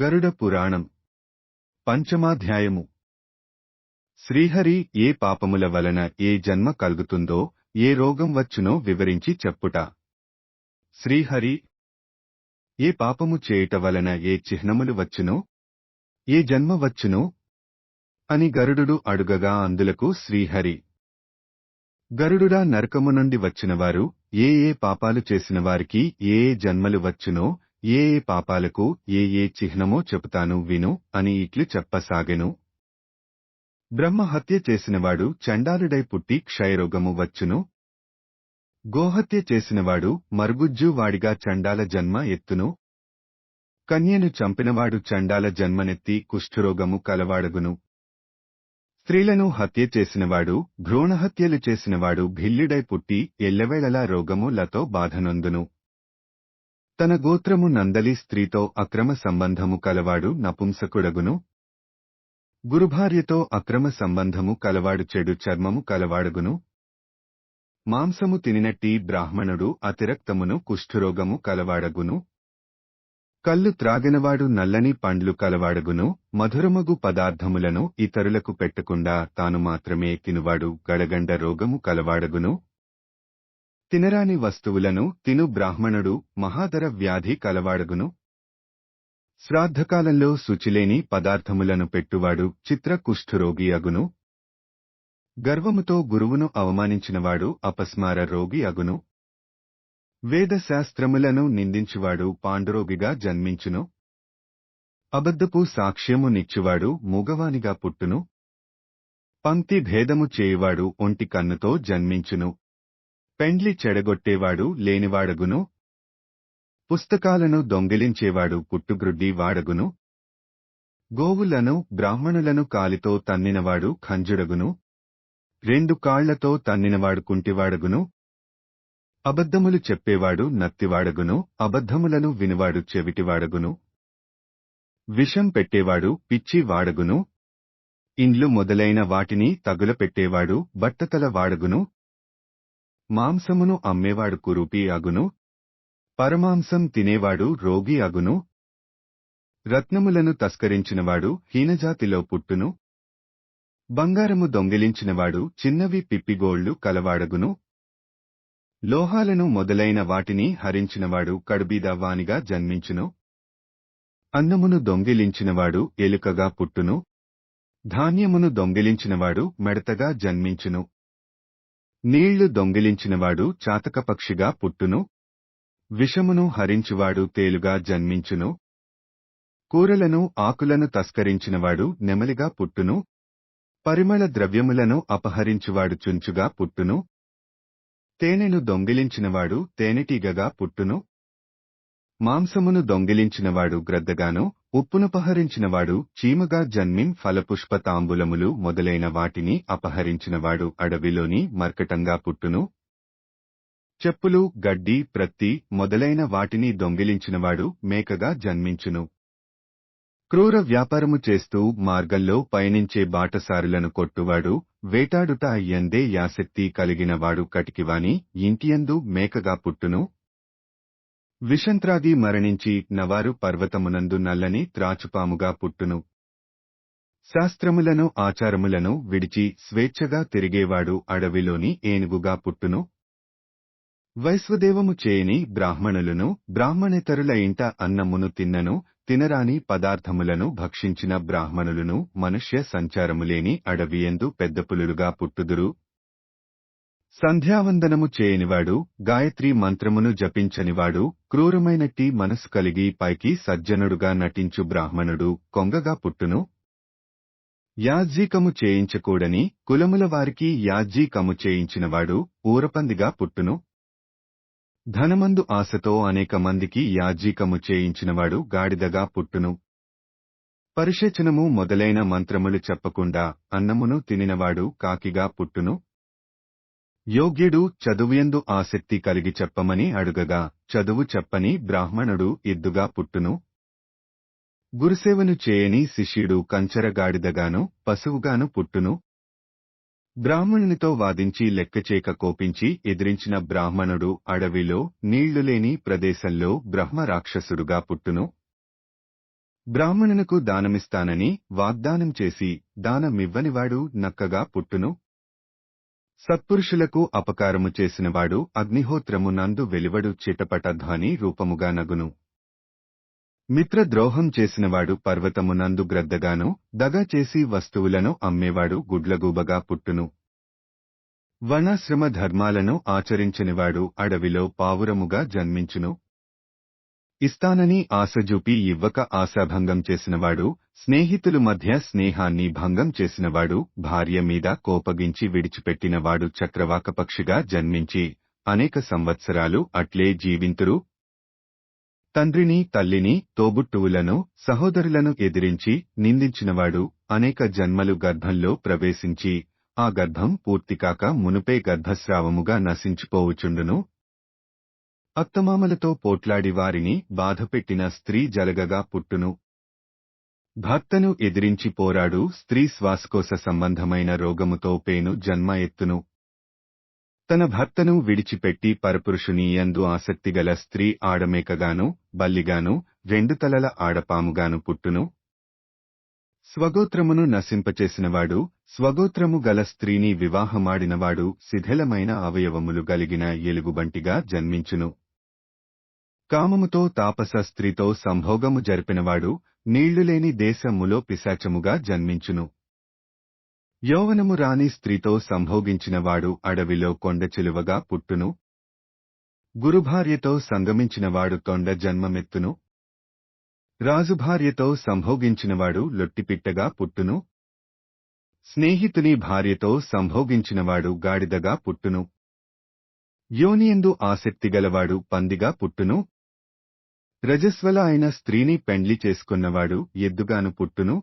గరుడ పురాణం పంచమాధ్యాయము. శ్రీహరి ఏ పాపముల వలన ఏ జన్మ కలుగుతుందో, ఏ రోగం వచ్చునో వివరించి చెప్పుట. శ్రీహరి ఏ పాపము చేయుట వలన ఏ చిహ్నములు వచ్చునో, ఏ జన్మ వచ్చునో అని గరుడు అడుగగా అందులకు శ్రీహరి, గరుడురా, నరకము నుండి వచ్చినవారు ఏ ఏ పాపాలు చేసిన వారికి ఏ ఏ జన్మలు వచ్చునో, ఏ ఏ పాపాలకు ఏ ఏ చిహ్నమో చెబుతాను విను అని ఇట్లు చెప్పసాగెను. బ్రహ్మహత్య చేసినవాడు చండాలుడై పుట్టి క్షయరోగము వచ్చును. గోహత్య చేసినవాడు మరుగుజ్జు వాడిగా చండాల జన్మ ఎత్తును. కన్యను చంపినవాడు చండాల జన్మనెత్తి కుష్ఠరోగము కలవాడగును. స్త్రీలను హత్య చేసినవాడు, భ్రూణహత్యలు చేసినవాడు భిల్లుడై పుట్టి ఎల్లవేళలా రోగములతో బాధనొందును. తన గోత్రము నందలి స్త్రీతో అక్రమ సంబంధము కలవాడు నపుంసకుడగును. గురుభార్యతో అక్రమ సంబంధము కలవాడు చెడు చర్మము కలవాడగును. మాంసము తినినట్టి బ్రాహ్మణుడు అతిరక్తమును కుష్ఠరోగము కలవాడగును. కల్లు త్రాగినవాడు నల్లని పండ్లు కలవాడగును. మధురమగు పదార్థములను ఇతరులకు పెట్టకుండా తాను మాత్రమే తినువాడు గడగండ రోగము కలవాడగును. తినరాని వస్తువులను తిను బ్రాహ్మణుడు మహాదర వ్యాధి కలవాడగును. శ్రాద్ధకాలంలో శుచిలేని పదార్థములను పెట్టువాడు చిత్ర కుష్ఠరోగి అగును. గర్వముతో గురువును అవమానించినవాడు అపస్మార రోగి అగును. వేదశాస్త్రములను నిందించువాడు పాండురోగిగా జన్మించును. అబద్ధపు సాక్ష్యము నిచ్చువాడు మూగవానిగా పుట్టును. పంక్తి భేదము చేయువాడు ఒంటి కన్నుతో జన్మించును. పెండ్లి చెడగొట్టేవాడు లేనివాడగును. పుస్తకాలను దొంగిలించేవాడు పుట్టుగ్రుడ్డి వాడగును. గోవులను బ్రాహ్మణులను కాలితో తన్నినవాడు ఖంజుడగును. రెండు కాళ్లతో తన్నినవాడు కుంటివాడగును. అబద్ధములు చెప్పేవాడు నత్తివాడగును. అబద్ధములను వినువాడు చెవిటివాడగును. విషం పెట్టేవాడు పిచ్చి వాడగును. ఇండ్లు మొదలైన వాటిని తగులపెట్టేవాడు బట్టతల వాడగును. మాంసమును అమ్మేవాడు కురూపి అగును. పరమాంసం తినేవాడు రోగి అగును. రత్నములను తస్కరించినవాడు హీనజాతిలో పుట్టును. బంగారము దొంగిలించినవాడు చిన్నవి పిప్పిగోళ్లు కలవాడగును. లోహాలను మొదలైన వాటిని హరించినవాడు కడుబీద వానిగా జన్మించును. అన్నమును దొంగిలించినవాడు ఎలుకగా పుట్టును. ధాన్యమును దొంగిలించినవాడు మెడతగా జన్మించును. నీళ్లు దొంగిలించినవాడు చాతకపక్షిగా పుట్టును. విషమును హరించువాడు తేలుగా జన్మించును. కూరలను ఆకులను తస్కరించినవాడు నెమలిగా పుట్టును. పరిమళ ద్రవ్యములను అపహరించువాడు చుంచుగా పుట్టును. తేనెను దొంగిలించినవాడు తేనెటీగగా పుట్టును. మాంసమును దొంగిలించినవాడు గ్రద్దగాను, ఉప్పునపహరించినవాడు చీమగా ఫలపుష్ప తాంబూలములు మొదలైన వాటిని అపహరించినవాడు అడవిలోని మర్కటంగా పుట్టును. చెప్పులు, గడ్డి, ప్రత్తి మొదలైన వాటిని దొంగిలించినవాడు మేకగా జన్మించును. క్రూర వ్యాపారము చేస్తూ మార్గంలో పయనించే బాటసారులను కొట్టువాడు, వేటాడుట యందే యాసక్తి కలిగినవాడు కటికివాని ఇంటియందు మేకగా పుట్టును. విషంత్రాగి మరణించి నవారు పర్వతమునందు నల్లని త్రాచుపాముగా పుట్టును. శాస్త్రములను ఆచారములను విడిచి స్వేచ్ఛగా తిరిగేవాడు అడవిలోని ఏనుగుగా పుట్టును. వైశ్వదేవము చేయని బ్రాహ్మణులను, బ్రాహ్మణేతరుల ఇంట అన్నమును తిన్నను, తినరాని పదార్థములను భక్షించిన బ్రాహ్మణులను మనుష్య సంచారములేని అడవియందు పెద్దపులులుగా పుట్టుదురు. సంధ్యావందనము చేయనివాడు, గాయత్రీ మంత్రమును జపించనివాడు, క్రూరమైనట్టి మనసు కలిగి పైకి సజ్జనుడుగా నటించు బ్రాహ్మణుడు కొంగగా పుట్టును. యాజ్జీకము చేయించకూడని కులముల వారికి యాజ్జీకము చేయించినవాడు ఊరపందిగా పుట్టును. ధనమందు ఆశతో అనేక మందికి యాజ్జీకము చేయించినవాడు గాడిదగా పుట్టును. పరిషేచనము మొదలైన మంత్రములు చెప్పకుండా అన్నమును తినినవాడు కాకిగా పుట్టును. యోగ్యుడు చదువుయందు ఆసక్తి కలిగి చెప్పమని అడుగగా చదువు చెప్పని బ్రాహ్మణుడు ఎద్దుగా పుట్టును. గురుసేవను చేయని శిష్యుడు కంచరగాడిదగాను పశువుగాను పుట్టును. బ్రాహ్మణునితో వాదించి లెక్కచేక కోపించి ఎదిరించిన బ్రాహ్మణుడు అడవిలో నీళ్లులేని ప్రదేశంలో బ్రహ్మ రాక్షసుడుగా పుట్టును. బ్రాహ్మణునకు దానమిస్తానని వాగ్దానం చేసి దానమివ్వనివాడు నక్కగా పుట్టును. సత్పురుషులకు అపకారము చేసినవాడు అగ్నిహోత్రము నందు వెలువడు చిటపట ధ్వని రూపముగా నగును. మిత్రద్రోహం చేసినవాడు పర్వతమునందు గ్రద్దగాను, దగా చేసి వస్తువులను అమ్మేవాడు గుడ్లగూబగా పుట్టును. వర్ణాశ్రమ ధర్మాలను ఆచరించనివాడు అడవిలో పావురముగా జన్మించును. ఇస్తానని ఆశజూపి ఇవ్వక ఆశాభంగం చేసినవాడు, స్నేహితులు మధ్య స్నేహాన్ని భంగం చేసినవాడు, భార్య మీద కోపగించి విడిచిపెట్టినవాడు చక్రవాకపక్షిగా జన్మించి అనేక సంవత్సరాలు అట్లే జీవింతురు. తండ్రిని, తల్లిని, తోబుట్టువులను, సహోదరులను ఎదిరించి నిందించినవాడు అనేక జన్మలు గర్భంలో ప్రవేశించి ఆ గర్భం పూర్తికాక మునుపే గర్భస్రావముగా నశించిపోవుచుండును. అత్తమామలతో పోట్లాడి వారిని బాధపెట్టిన స్త్రీ జలగగా పుట్టును. భర్తను ఎదిరించి పోరాడు స్త్రీ శ్వాసకోశ సంబంధమైన రోగముతో పేను జన్మ ఎత్తును. తన భర్తను విడిచిపెట్టి పరపురుషుని యందు ఆసక్తిగల స్త్రీ ఆడమేకగాను, బల్లిగాను, 2 తలల ఆడపాముగాను పుట్టును. స్వగోత్రమును నశింపచేసినవాడు, స్వగోత్రము గల స్త్రీని వివాహమాడినవాడు శిథిలమైన అవయవములు గలిగిన ఎలుగుబంటిగా జన్మించును. కామముతో తాపస స్త్రీతో సంభోగము జరిపినవాడు నీళ్లులేని దేశములో పిశాచముగా జన్మించును. యౌవనము రాని స్త్రీతో సంభోగించినవాడు అడవిలో కొండచిలువగా పుట్టును. గురుభార్యతో సంగమించినవాడు తొండ జన్మమెత్తును. రాజుభార్యతో సంభోగించినవాడు లొట్టిపిట్టగా పుట్టును. స్నేహితుని భార్యతో సంభోగించినవాడు గాడిదగా పుట్టును. యోనియందు ఆసక్తిగలవాడు పందిగా పుట్టును. రజస్వల అయిన స్త్రీని పెండ్లి చేసుకున్నవాడు ఎద్దుగాను పుట్టును.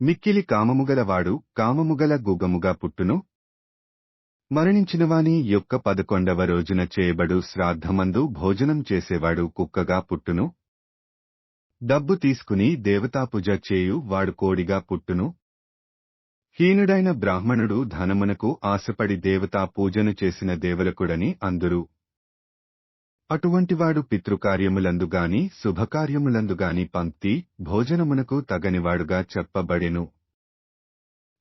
మిక్కిలి కామముగలవాడు కామముగల గుగముగా పుట్టును. మరణించినవాని యొక్క 11వ రోజున చేయబడు శ్రాద్ధమందు భోజనం చేసేవాడు కుక్కగా పుట్టును. డబ్బు తీసుకుని దేవతాపూజ చేయు వాడు కోడిగా పుట్టును. హీనుడైన బ్రాహ్మణుడు ధనమునకు ఆశపడి దేవతా పూజను చేసిన దేవలకుడని అందురు. అటువంటివాడు పితృకార్యములందుగాని శుభకార్యములందుగాని పంక్తి భోజనమునకు తగనివాడుగా చెప్పబడెను.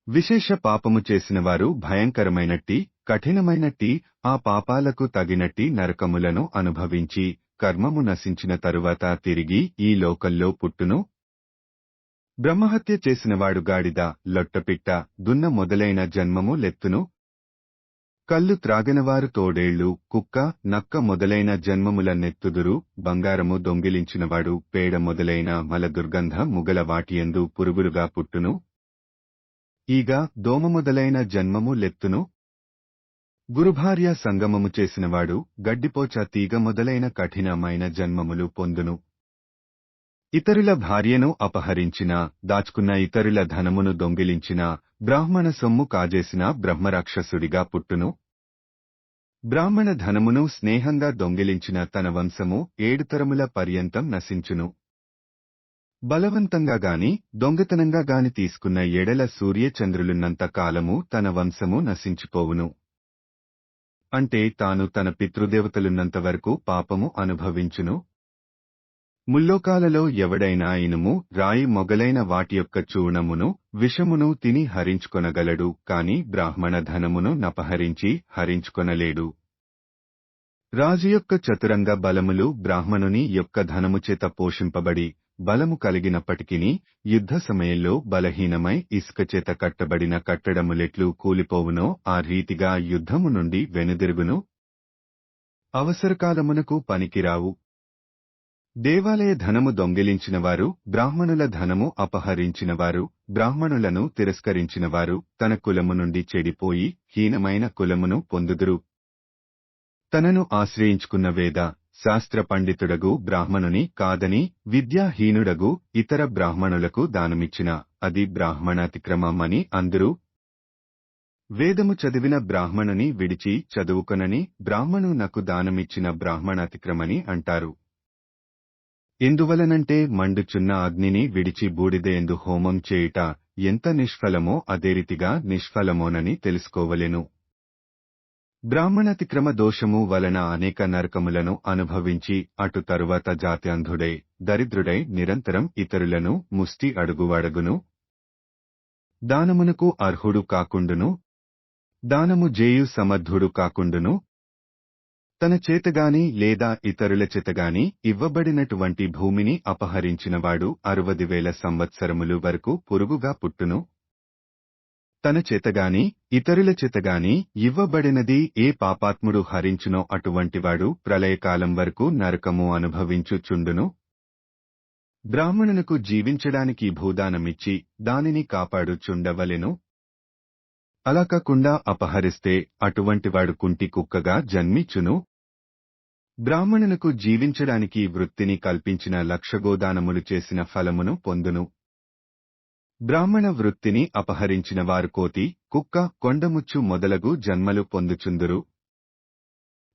విశేష పాపము చేసినవారు భయంకరమైనట్టి కఠినమైనట్టి ఆ పాపాలకు తగినట్టి నరకములను అనుభవించి కర్మము నశించిన తరువాత తిరిగి ఈ లోకంలో పుట్టును. బ్రహ్మహత్య చేసినవాడు గాడిద, లొట్టపిట్ట, దున్న మొదలైన జన్మము లెత్తును. కల్లు త్రాగనవారు తోడేళ్లు, కుక్క, నక్క మొదలైన జన్మముల నెత్తుదురు. బంగారము దొంగిలించినవాడు పేడ మొదలైన మల దుర్గంధ ముగల వాటియందు పురుగులుగా పుట్టును. ఈగ, దోమ మొదలైన జన్మము లెత్తును. గురుభార్య సంగమము చేసినవాడు గడ్డిపోచ తీగ మొదలైన కఠినమైన జన్మములు పొందును. ఇతరుల భార్యను అపహరించిన, దాచుకున్న ఇతరుల ధనమును దొంగిలించిన, బ్రాహ్మణ సొమ్ము కాజేసిన బ్రహ్మరాక్షసుడిగా పుట్టును. బ్రాహ్మణ ధనమును స్నేహంగా దొంగిలించిన తన వంశము 7 తరముల పర్యంతం నశించును. బలవంతంగా గాని దొంగతనంగా గాని తీసుకున్న ఎడల సూర్యచంద్రులున్నంత కాలము తన వంశము నశించిపోవును. అంటే తాను తన పితృదేవతలున్నంత వరకు పాపము అనుభవించును. ముల్లోకాలలో ఎవడైనా ఇనుము, రాయి మొగలైన వాటి యొక్క చూర్ణమును, విషమును తిని హరించుకొనగలడు కాని బ్రాహ్మణ ధనమును నపహరించి హరించుకొనలేడు. రాజు యొక్క చతురంగ బలములు బ్రాహ్మణుని యొక్క ధనముచేత పోషింపబడి బలము కలిగినప్పటికిని యుద్ధ సమయంలో బలహీనమై ఇసుకచేత కట్టబడిన కట్టడములెట్లు కూలిపోవునో ఆ రీతిగా యుద్ధము నుండి వెనుదిరుగును. అవసరకాలమునకు పనికిరావు. దేవాలయ ధనము దొంగిలించినవారు, బ్రాహ్మణుల ధనము అపహరించినవారు, బ్రాహ్మణులను తిరస్కరించినవారు తన కులము నుండి చెడిపోయి హీనమైన కులమును పొందుదురు. తనను ఆశ్రయించుకున్న వేద శాస్త్ర పండితుడగు బ్రాహ్మణుని కాదని విద్యాహీనుడగు ఇతర బ్రాహ్మణులకు దానమిచ్చిన అది బ్రాహ్మణాతిక్రమమని అందురు. వేదము చదివిన బ్రాహ్మణుని విడిచి చదువుకొనని బ్రాహ్మణునకు దానమిచ్చిన బ్రాహ్మణాతిక్రమని అంటారు. ఎందువలనంటే మండుచున్న అగ్నిని విడిచి బూడిదయందు హోమం చేయుట ఎంత నిష్ఫలమో అదేరీతిగా నిష్ఫలమోనని తెలుసుకోవలెను. బ్రాహ్మణతిక్రమ దోషము వలన అనేక నరకములను అనుభవించి అటు తరువాత జాత్యంధుడై దరిద్రుడై నిరంతరం ఇతరులను ముష్టి అడుగువడగును. దానమునకు అర్హుడు కాకుండును. దానము జేయు సమర్థుడు కాకుండును. తన చేతగాని లేదా ఇతరుల చేతగాని ఇవ్వబడినటువంటి భూమిని అపహరించినవాడు 60,000 సంవత్సరములు వరకు పురుగుగా పుట్టును. తన చేతగాని ఇతరుల చేతగాని ఇవ్వబడినది ఏ పాపాత్ముడు హరించునో అటువంటివాడు ప్రళయకాలం వరకు నరకము అనుభవించుచుండును. బ్రాహ్మణునకు జీవించడానికి భూదానమిచ్చి దానిని కాపాడుచుండవలెను. అలా కాకుండా అపహరిస్తే అటువంటివాడు కుంటి కుక్కగా జన్మించును. బ్రాహ్మణునకు జీవించడానికి వృత్తిని కల్పించిన 1,00,000 గోదానములు చేసిన ఫలమును పొందును. బ్రాహ్మణ వృత్తిని అపహరించిన వారు కోతి, కుక్క, కొండముచ్చు మొదలగు జన్మలు పొందుచుందురు.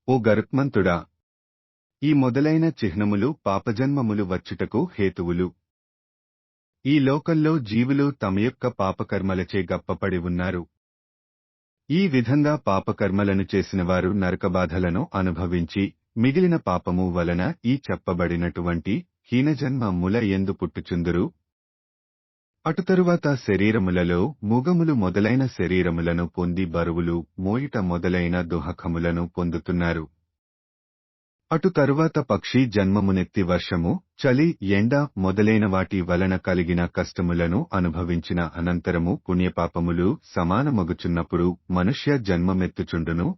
ఓ గరుత్మంతుడా! ఈ మొదలైన చిహ్నములు పాపజన్మములు వచ్చుటకు హేతువులు. ఈ లోకంలో జీవులు తమ యొక్క పాపకర్మలచే గప్పపడి ఉన్నారు. ఈ విధంగా పాపకర్మలను చేసినవారు నరకబాధలను అనుభవించి మిగిలిన పాపము వలన ఈ చెప్పబడినటువంటి హీనజన్మముల యందు పుట్టుచుందురు. అటు తరువాత శరీరములలో ముగములు మొదలైన శరీరములను పొంది బరువులు మోయుట మొదలైన దుహకములను పొందుతున్నారు. అటు తరువాత పక్షి జన్మమునెత్తి వర్షము, చలి, ఎండ మొదలైన వాటి వలన కలిగిన కష్టములను అనుభవించిన అనంతరము పుణ్యపాపములు సమానమగుచున్నప్పుడు మనుష్య జన్మమెత్తుచుండును.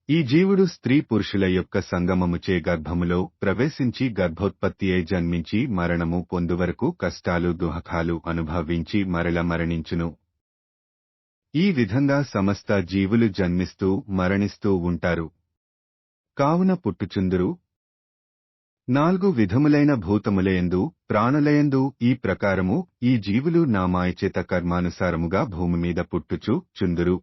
ఈ జీవుడు స్త్రీ పురుషుల యొక్క సంగమముచే గర్భములో ప్రవేశించి గర్భోత్పత్తియై జన్మించి మరణము పొందువరకు కష్టాలు దుఃఖాలు అనుభవించి మరల మరణించును. ఈ విధంగా సమస్త జీవులు జన్మిస్తూ మరణిస్తూ ఉంటారు. కావున పుట్టుచుందురు. 4 విధములైన భూతములయందు ప్రాణులయందు ఈ ప్రకారము ఈ జీవులు నా మాయచేత కర్మానుసారముగా భూమిమీద పుట్టుచు చుందురు.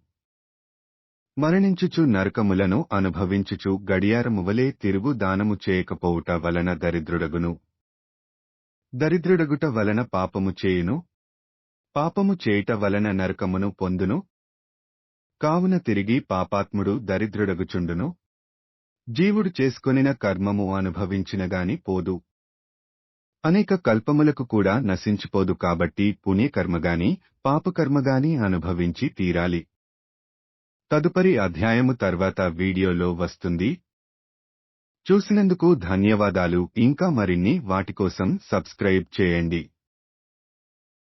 మరణించుచు నరకములను అనుభవించుచు గడియారమువలే తిరుగు దానము చేయకపోవుట వలన దరిద్రుడగును. దరిద్రుడగుట వలన పాపము చేయును. పాపము చేయుట వలన నరకమును పొందును. కావున తిరిగి పాపాత్ముడు దరిద్రుడగుచుండును. జీవుడు చేసుకొనిన కర్మము అనుభవించినగాని పోదు. అనేక కల్పములకు కూడా నశించిపోదు కాబట్టి పుణ్యకర్మగాని పాపకర్మగాని అనుభవించి తీరాలి. తదుపరి అధ్యాయము తర్వాత వీడియోలో వస్తుంది. చూసినందుకు ధన్యవాదాలు. ఇంకా మరిన్ని వాటి కోసం సబ్స్క్రైబ్ చేయండి.